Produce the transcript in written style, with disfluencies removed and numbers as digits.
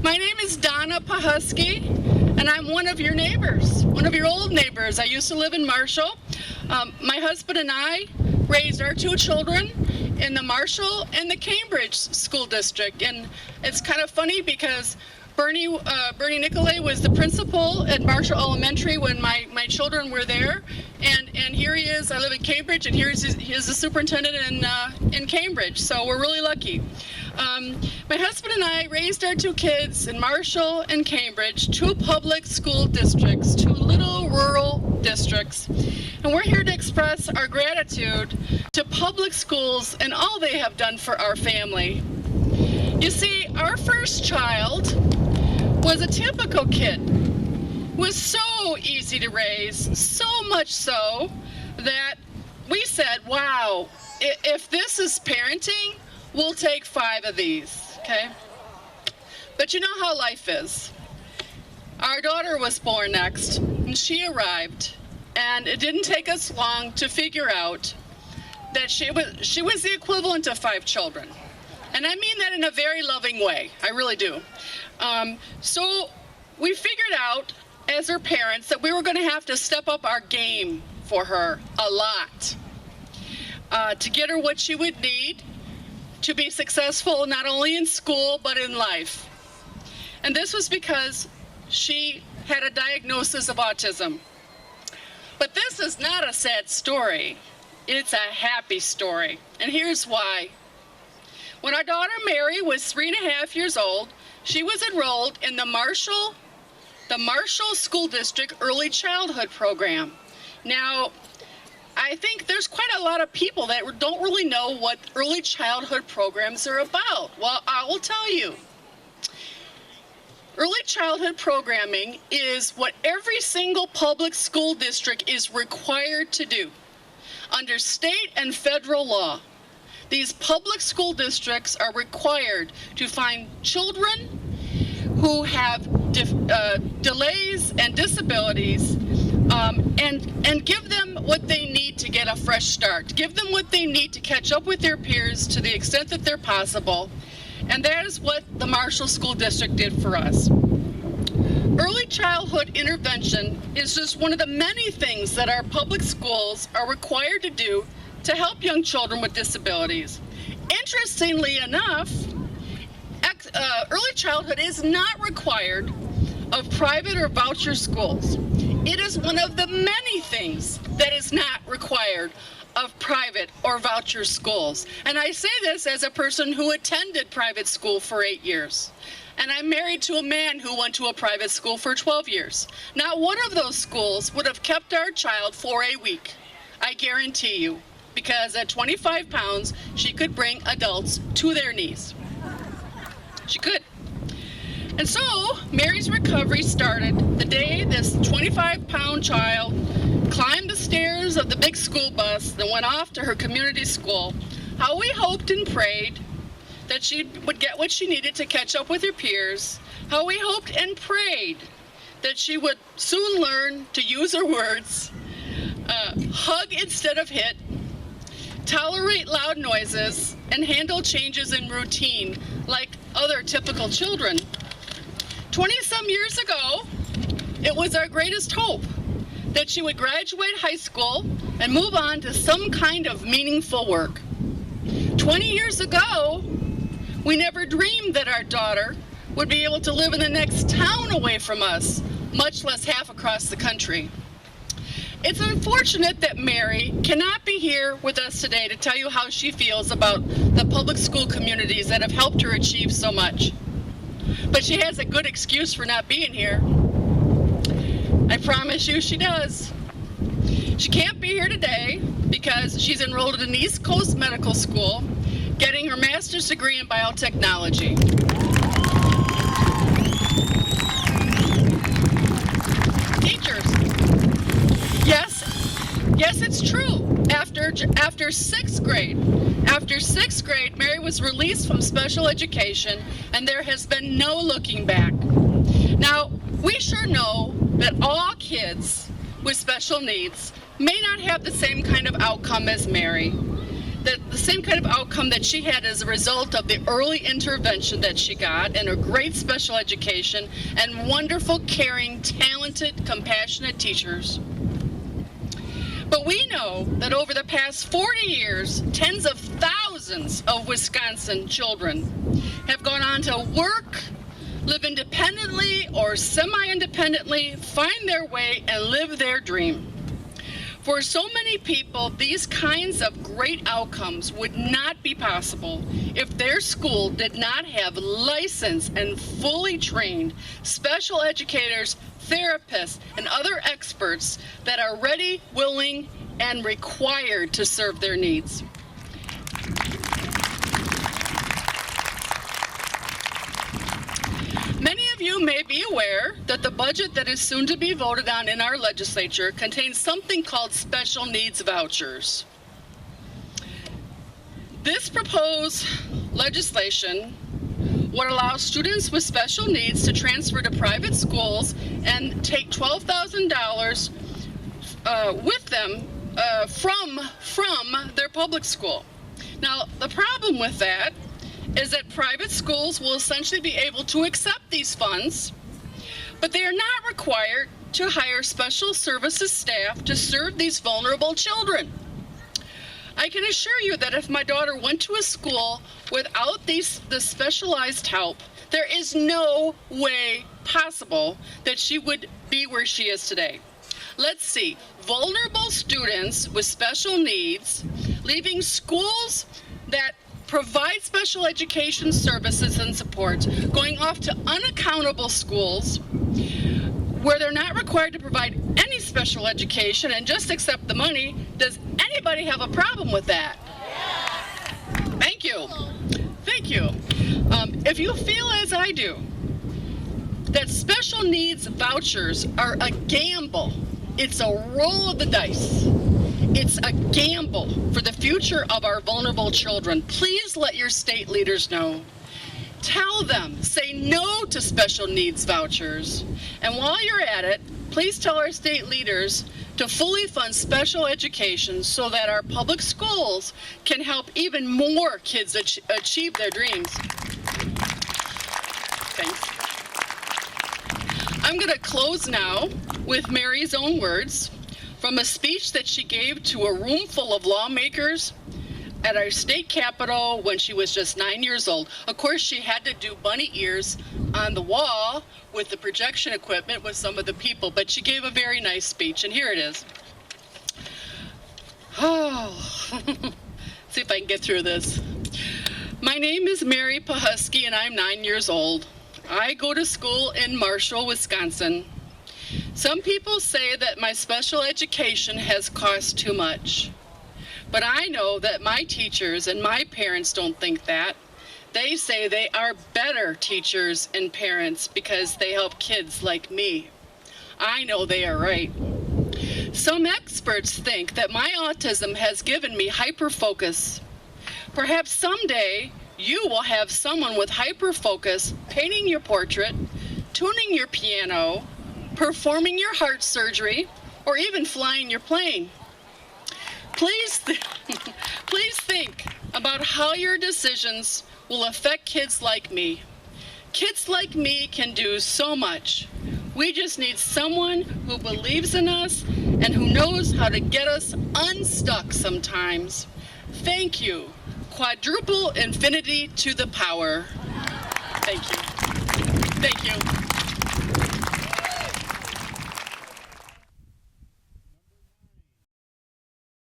My name is Donna Pahuski, and I'm one of your neighbors, one of your old neighbors. I used to live in Marshall. My husband and I raised our two children in the Marshall and the Cambridge school district. And it's kind of funny because Bernie Nicolay was the principal at Marshall Elementary when my children were there. And here he is. I live in Cambridge, and he's the superintendent in Cambridge. So we're really lucky. My husband and I raised our two kids in Marshall and Cambridge, two public school districts, two little rural districts. And we're here to express our gratitude to public schools and all they have done for our family. You see, our first child was a typical kid. Was so easy to raise, so much so that we said, wow, if this is parenting, we'll take 5 of these, okay? But you know how life is. Our daughter was born next, and she arrived, and it didn't take us long to figure out that she was the equivalent of 5 children. And I mean that in a very loving way, I really do. So we figured out as her parents that we were going to have to step up our game for her a lot to get her what she would need to be successful not only in school but in life. And this was because she had a diagnosis of autism. But this is not a sad story. It's a happy story. And here's why. When our daughter Mary was 3.5 years old, she was enrolled in the Marshall School District Early Childhood Program. Now, I think there's quite a lot of people that don't really know what early childhood programs are about. Well, I will tell you. Early childhood programming is what every single public school district is required to do under state and federal law. These public school districts are required to find children who have delays and disabilities and give them what they need to get a fresh start. Give them what they need to catch up with their peers to the extent that they're possible. And that is what the Marshall School District did for us. Early childhood intervention is just one of the many things that our public schools are required to do to help young children with disabilities. Interestingly enough, early childhood is not required of private or voucher schools. It is one of the many things that is not required of private or voucher schools. And I say this as a person who attended private school for 8 years. And I'm married to a man who went to a private school for 12 years. Not one of those schools would have kept our child for a week, I guarantee you, because at 25 pounds, she could bring adults to their knees. She could. And so Mary's recovery started the day this 25-pound child climbed the stairs of the big school bus that went off to her community school. How we hoped and prayed that she would get what she needed to catch up with her peers. How we hoped and prayed that she would soon learn to use her words, hug instead of hit, tolerate loud noises, and handle changes in routine like other typical children. 20-some years ago, it was our greatest hope that she would graduate high school and move on to some kind of meaningful work. 20 years ago, we never dreamed that our daughter would be able to live in the next town away from us, much less half across the country. It's unfortunate that Mary cannot be here with us today to tell you how she feels about the public school communities that have helped her achieve so much. But she has a good excuse for not being here. I promise you she does. She can't be here today because she's enrolled in East Coast Medical School, getting her master's degree in biotechnology. Teachers. Yes, it's true. After sixth grade, Mary was released from special education, and there has been no looking back. Now, we sure know that all kids with special needs may not have the same kind of outcome as Mary. the same kind of outcome that she had as a result of the early intervention that she got and her great special education and wonderful, caring, talented, compassionate teachers. But we know that over the past 40 years, tens of thousands of Wisconsin children have gone on to work, live independently or semi-independently, find their way, and live their dream. For so many people, these kinds of great outcomes would not be possible if their school did not have licensed and fully trained special educators, therapists, and other experts that are ready, willing, and required to serve their needs. Many of you may be aware that the budget that is soon to be voted on in our legislature contains something called special needs vouchers. This proposed legislation would allow students with special needs to transfer to private schools and take $12,000 with them from their public school. Now, the problem with that is that private schools will essentially be able to accept these funds, but they are not required to hire special services staff to serve these vulnerable children. I can assure you that if my daughter went to a school without the specialized help, there is no way possible that she would be where she is today. Let's see, vulnerable students with special needs leaving schools that provide special education services and support, going off to unaccountable schools where they're not required to provide any special education and just accept the money. Does anybody have a problem with that? Thank you. Thank you. If you feel as I do, that special needs vouchers are a gamble, it's a roll of the dice. It's a gamble for the future of our vulnerable children. Please let your state leaders know. Tell them, say no to special needs vouchers. And while you're at it, please tell our state leaders to fully fund special education so that our public schools can help even more kids achieve their dreams. Thanks. I'm going to close now with Mary's own words from a speech that she gave to a room full of lawmakers at our state capitol when she was just 9 years old. Of course, she had to do bunny ears on the wall with the projection equipment with some of the people, but she gave a very nice speech, and here it is. Oh, see if I can get through this. My name is Mary Pahuski, and I'm 9 years old. I go to school in Marshall, Wisconsin. Some people say that my special education has cost too much. But I know that my teachers and my parents don't think that. They say they are better teachers and parents because they help kids like me. I know they are right. Some experts think that my autism has given me hyperfocus. Perhaps someday you will have someone with hyperfocus painting your portrait, tuning your piano, performing your heart surgery, or even flying your plane. Please think about how your decisions will affect kids like me. Kids like me can do so much. We just need someone who believes in us and who knows how to get us unstuck sometimes. Thank you. Quadruple infinity to the power. Thank you. Thank you.